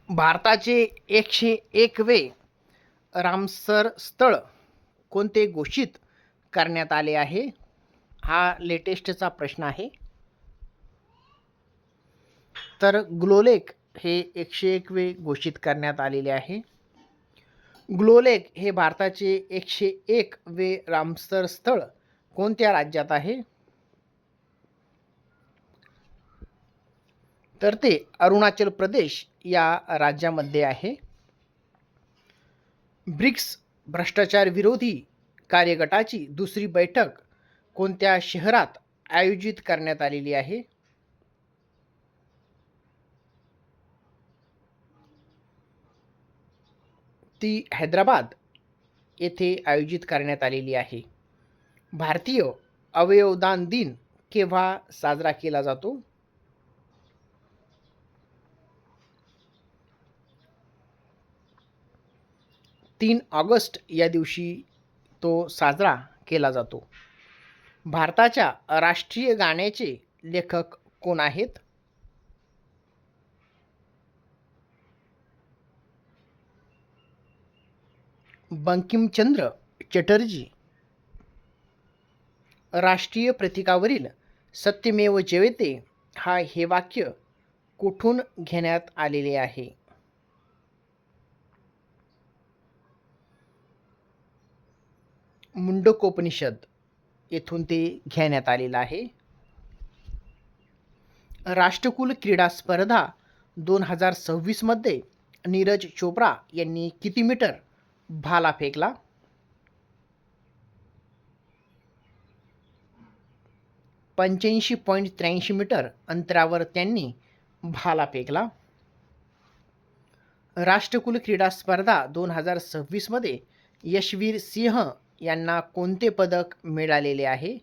भारताचे 101वे रामसर स्थळ कोणते घोषित करण्यात आले आहे? हा लेटेस्टचा प्रश्न आहे. तर ग्लोलेक हे 101वे घोषित करण्यात आलेले आहे. ग्लोलेक हे भारताचे 101वे रामसर स्थळ कोणत्या राज्यात आहे? तर ते अरुणाचल प्रदेश या राज्यामध्ये आहे. ब्रिक्स भ्रष्टाचार विरोधी कार्यगटाची दुसरी बैठक कोणत्या शहरात आयोजित करण्यात आलेली आहे? ती हैदराबाद येथे आयोजित करण्यात आलेली आहे. भारतीय अवयवदान दिन केव्हा साजरा केला जातो? 3 ऑगस्ट या दिवशी तो साजरा केला जातो. भारताच्या राष्ट्रीय गाण्याचे लेखक कोण आहेत? बंकिमचंद्र चटर्जी. राष्ट्रीय प्रतीकावरील सत्यमेव जयते हे वाक्य कुठून घेण्यात आलेले आहे? मुंडकोपनिषद येथून ते घेण्यात आलेलं आहे. राष्ट्रकुल क्रीडा स्पर्धा 2026 मध्ये नीरज चोप्रा यांनी किती मीटर भाला फेकला? 85.83 मीटर अंतरावर त्यांनी भाला फेकला. राष्ट्रकुल क्रीडा स्पर्धा 2026 मध्ये यशवीर सिंह यांना कोणते पदक मिळालेले आहे?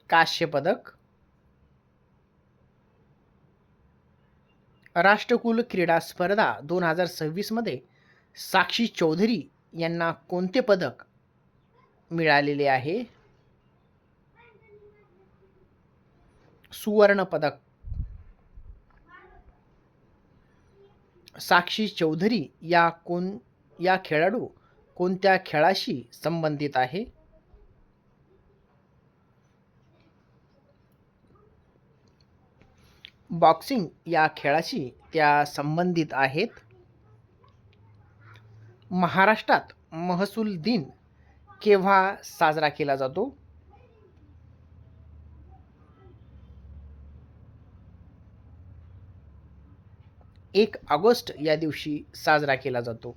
कांस्य पदक. राष्ट्रकुल क्रीडा स्पर्धा 2026 मध्ये साक्षी चौधरी यांना कोणते पदक मिळालेले आहे? सुवर्ण पदक. साक्षी चौधरी या खेळाडू कोणत्या खेळाशी संबंधित आहे? बॉक्सिंग या खेळाशी त्या संबंधित आहेत. महाराष्ट्रात महसूल दिन केव्हा साजरा केला जातो? 1 ऑगस्ट या दिवशी साजरा केला जातो.